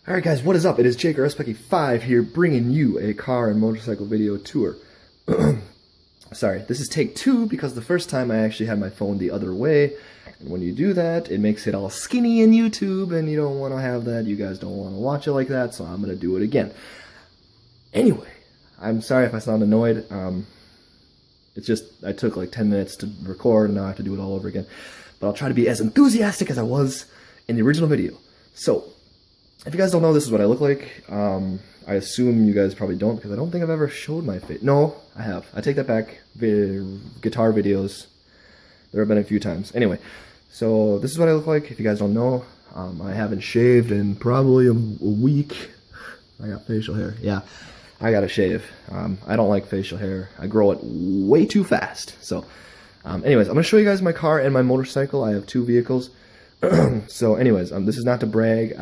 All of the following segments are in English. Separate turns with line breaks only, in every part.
Alright guys, what is up? It is Jake RSpecky5 here bringing you a car and motorcycle video tour. Sorry, this is take 2 because the first time I actually had my phone the other way. And when you do that, it makes it all skinny in YouTube and you don't want to have that. You guys don't want to watch it like that, so I'm going to do it again. Anyway, I'm sorry if I sound annoyed. It's just, I took like 10 minutes to record and now I have to do it all over again. But I'll try to be as enthusiastic as I was in the original video. So, if you guys don't know, this is what I look like. I assume you guys probably don't, because I don't think I've ever showed my face. No, I have. I take that back. Guitar videos. There have been a few times. Anyway, so this is what I look like. If you guys don't know, I haven't shaved in probably a week. I got facial hair. Yeah, I gotta shave. I don't like facial hair. I grow it way too fast. So, anyways, I'm gonna show you guys my car and my motorcycle. I have two vehicles. So anyways, this is not to brag.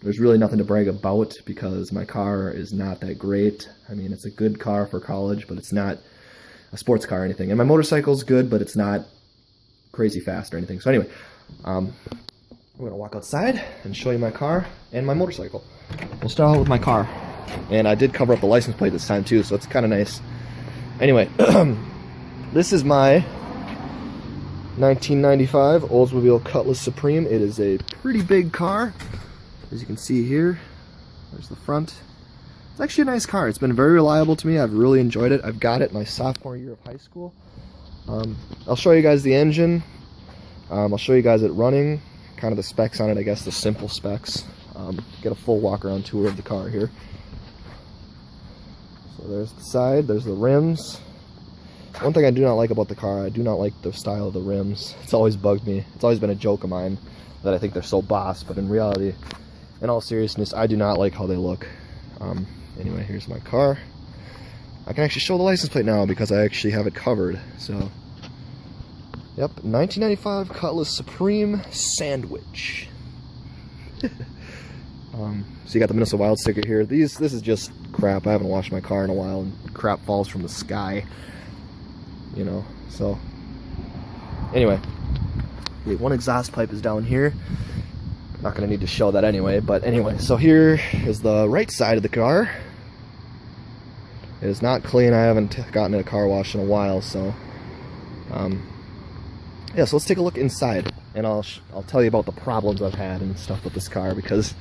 There's really nothing to brag about because my car is not that great. I mean, it's a good car for college, but it's not a sports car or anything. And my motorcycle's good, but it's not crazy fast or anything. So anyway, we're gonna walk outside and show you my car and my motorcycle. We'll start out with my car. And I did cover up the license plate this time too, so it's kind of nice. Anyway, this is my 1995 Oldsmobile Cutlass Supreme. It is a pretty big car. As you can see here, there's the front. It's actually a nice car. It's been very reliable to me. I've really enjoyed it. I've got it my sophomore year of high school. I'll show you guys the engine. I'll show you guys it running, kind of the specs on it, I guess the simple specs. Get a full walk around tour of the car here. So there's the side, there's the rims. One thing I do not like about the car, I do not like the style of the rims. It's always bugged me. It's always been a joke of mine that I think they're so boss, but in reality, in all seriousness, I do not like how they look. Anyway, here's my car. I can actually show the license plate now because I actually have it covered. So, yep, 1995 Cutlass Supreme Sandwich. So you got the Minnesota Wild sticker here. This is just crap. I haven't washed my car in a while, and crap falls from the sky. You know, so anyway, the one exhaust pipe is down here. Not gonna need to show that anyway, but anyway, so here is the right side of the car. It is not clean. I haven't gotten a car wash in a while, so yeah, so let's take a look inside and I'll tell you about the problems I've had and stuff with this car, because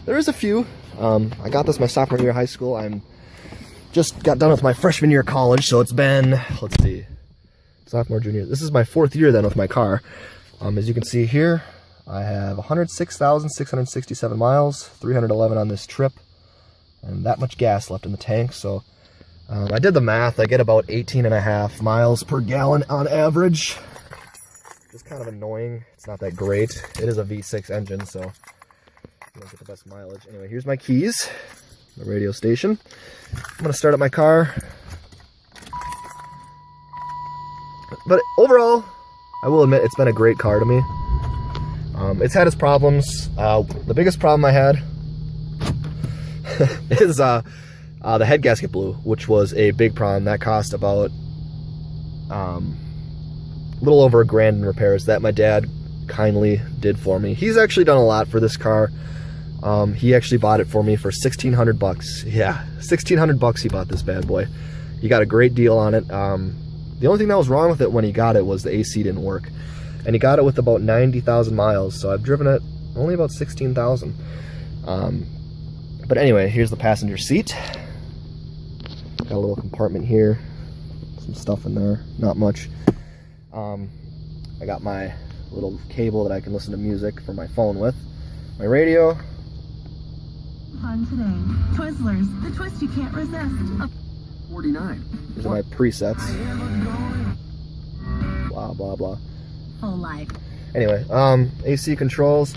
there is a few. I got this my sophomore year of high school. I'm just got done with my freshman year of college, so it's been, let's see, sophomore, junior. This is my 4th year then with my car. As you can see here, I have 106,667 miles, 311 on this trip, and that much gas left in the tank. So I did the math. I get about 18.5 miles per gallon on average. It's kind of annoying. It's not that great. It is a V6 engine, so you don't get the best mileage. Anyway, here's my keys, the radio station. I'm gonna start up my car. But overall, I will admit it's been a great car to me. It's had its problems. The biggest problem I had is the head gasket blew, which was a big problem. That cost about a little over $1,000 in repairs that my dad kindly did for me. He's actually done a lot for this car. He actually bought it for me for $1,600. Yeah, $1,600 he bought this bad boy. He got a great deal on it. The only thing that was wrong with it when he got it was the AC didn't work. And he got it with about 90,000 miles, so I've driven it only about 16,000. But anyway, here's the passenger seat. Got a little compartment here. Some stuff in there, not much. I got my little cable that I can listen to music from my phone with. My radio.
Fun today. Twizzlers, the twist you can't resist.
49.
These are my presets. Blah, blah, blah.
Full life.
Anyway, AC controls.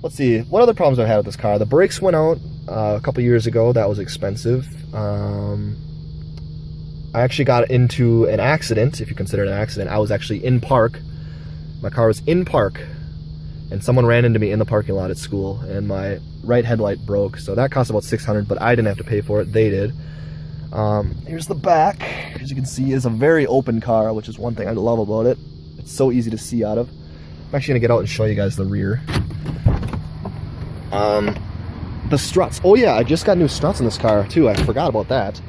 Let's see, what other problems I've had with this car? The brakes went out a couple years ago. That was expensive. I actually got into an accident, if you consider it an accident. I was actually in park. My car was in park, and someone ran into me in the parking lot at school, and my right headlight broke. So that cost about $600, but I didn't have to pay for it. They did. Here's the back. As you can see, it's a very open car, which is one thing I love about it. It's so easy to see out of. I'm actually gonna get out and show you guys the rear. The struts. Oh yeah, I just got new struts in this car too. I forgot about that.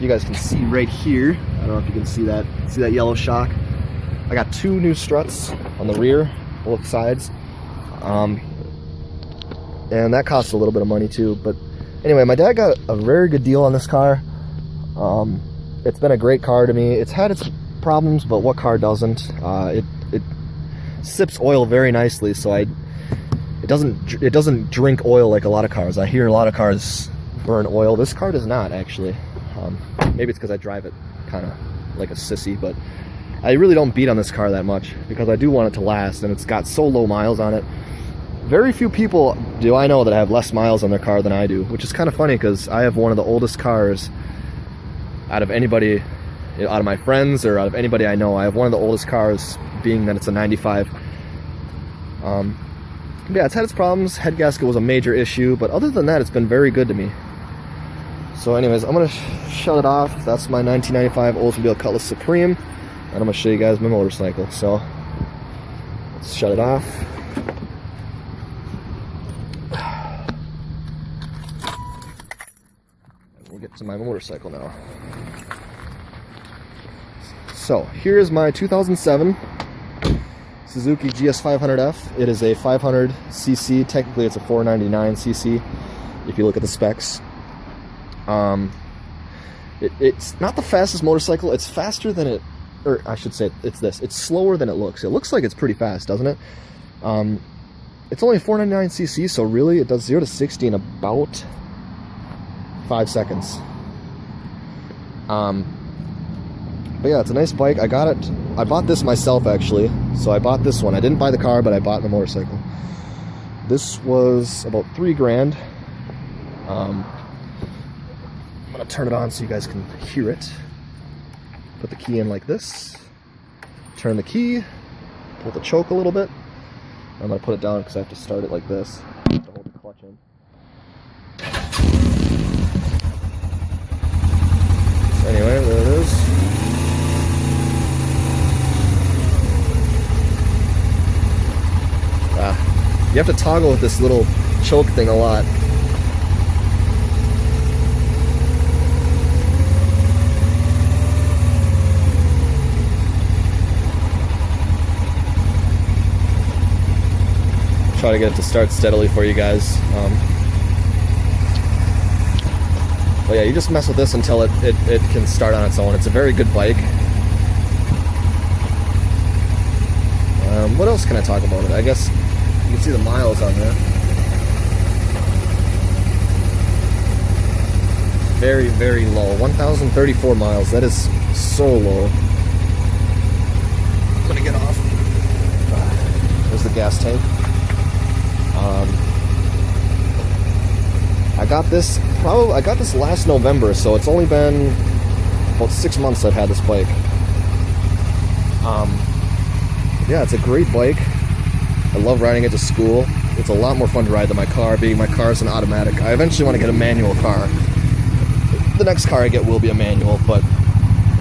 You guys can see right here. I don't know if you can see that. See that yellow shock? I got 2 new struts on the rear, both sides. And that costs a little bit of money too. But anyway, my dad got a very good deal on this car. It's been a great car to me. It's had its problems, but what car doesn't? It sips oil very nicely, so it doesn't drink oil like a lot of cars. I hear a lot of cars burn oil. This car does not, actually. Maybe it's because I drive it kind of like a sissy, but I really don't beat on this car that much because I do want it to last, and it's got so low miles on it. Very few people do I know that have less miles on their car than I do, which is kind of funny because I have one of the oldest cars out of anybody, out of my friends or out of anybody I know. I have one of the oldest cars, being that it's a 95. Yeah, it's had its problems. Head gasket was a major issue, but other than that, it's been very good to me. So anyways, I'm gonna shut it off. That's my 1995 Oldsmobile Cutlass Supreme, and I'm gonna show you guys my motorcycle. So let's shut it off. We'll get to my motorcycle now. So here's my 2007 Suzuki GS500F. It is a 500cc. Technically, it's a 499cc if you look at the specs. It's not the fastest motorcycle. It's faster than it, or I should say, it's slower than it looks. It looks like it's pretty fast, doesn't it? It's only a 499cc, so really it does 0 to 60 in about 5 seconds. But yeah, it's a nice bike. I bought this myself, actually. So I bought this one. I didn't buy the car, but I bought the motorcycle. This was about $3 grand. I'm gonna turn it on so you guys can hear it. Put the key in like this. Turn the key. Pull the choke a little bit. I'm gonna put it down because I have to start it like this to hold the clutch in. Anyway, there it is. You have to toggle with this little choke thing a lot. Try to get it to start steadily for you guys. But yeah, you just mess with this until it can start on its own. It's a very good bike. What else can I talk about it? I guess you can see the miles on there. Very, very low. 1,034 miles. That is so low. I'm gonna get off. There's the gas tank. I got this last November, so it's only been about 6 months I've had this bike. Yeah, it's a great bike. I love riding it to school. It's a lot more fun to ride than my car, being my car is an automatic. I eventually want to get a manual car. The next car I get will be a manual, but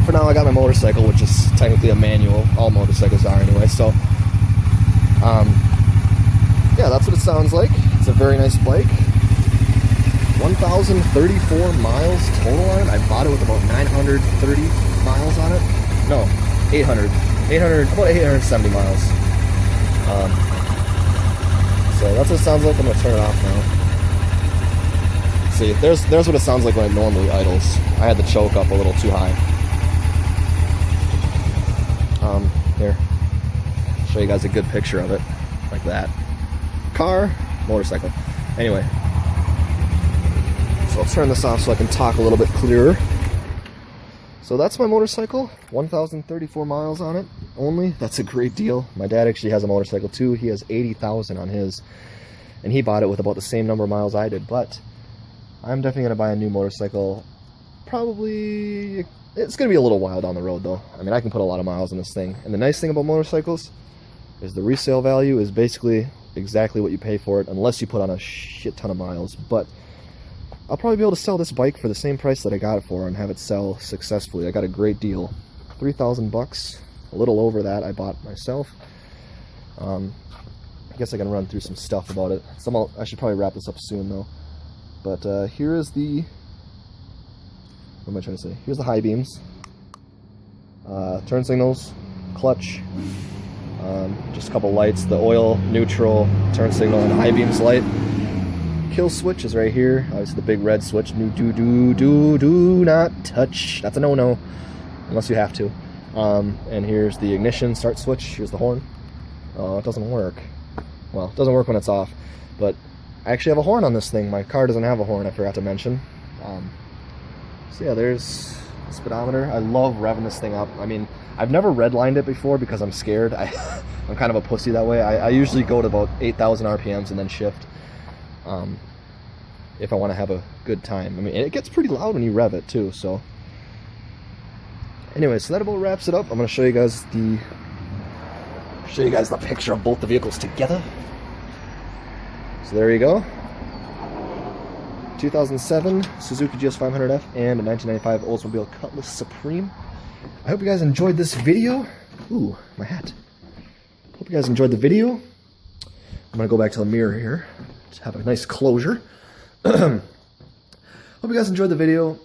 for now I got my motorcycle, which is technically a manual. All motorcycles are anyway, so yeah, that's what it sounds like. It's a very nice bike. 1,034 miles total on it. I bought it with about 930 miles on it. No, 800. About 870 miles. So that's what it sounds like. I'm gonna turn it off now. See, there's what it sounds like when it normally idles. I had the choke up a little too high. Here, show you guys a good picture of it, like that. Car, motorcycle. Anyway, so I'll turn this off so I can talk a little bit clearer. So that's my motorcycle, 1,034 miles on it only. That's a great deal. My dad actually has a motorcycle too. He has 80,000 on his, and he bought it with about the same number of miles I did. But I'm definitely gonna buy a new motorcycle. Probably, it's gonna be a little while down the road though. I mean, I can put a lot of miles on this thing. And the nice thing about motorcycles is the resale value is basically exactly what you pay for it, unless you put on a shit ton of miles. But I'll probably be able to sell this bike for the same price that I got it for and have it sell successfully. I got a great deal. 3,000 bucks, a little over that I bought myself. I guess I can run through some stuff about it. I should probably wrap this up soon though. But here is the, what am I trying to say? Here's the high beams, turn signals, clutch, just a couple lights, the oil, neutral, turn signal, and high beams light. Kill switch is right here. Obviously the big red switch. Do not touch. That's a no-no, unless you have to. And here's the ignition start switch. Here's the horn. Oh, it doesn't work. Well, it doesn't work when it's off, but I actually have a horn on this thing. My car doesn't have a horn, I forgot to mention. So yeah, there's the speedometer. I love revving this thing up. I mean, I've never redlined it before because I'm scared. I'm kind of a pussy that way. I usually go to about 8,000 RPMs and then shift if I want to have a good time. I mean, it gets pretty loud when you rev it too, so. Anyway, so that about wraps it up. I'm going to show you guys the picture of both the vehicles together. So there you go. 2007 Suzuki GS500F and a 1995 Oldsmobile Cutlass Supreme. I hope you guys enjoyed this video. Ooh, my hat. Hope you guys enjoyed the video. I'm gonna go back to the mirror here to have a nice closure. Hope you guys enjoyed the video.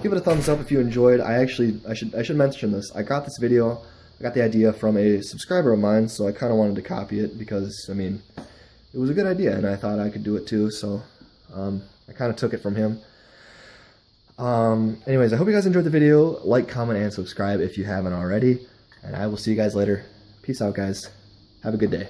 Give it a thumbs up if you enjoyed. I should mention this. I got this video, I got the idea from a subscriber of mine, so I kind of wanted to copy it because, I mean, it was a good idea and I thought I could do it too, so I kind of took it from him. Anyways, I hope you guys enjoyed the video. Like, comment, and subscribe if you haven't already. And I will see you guys later. Peace out, guys. Have a good day.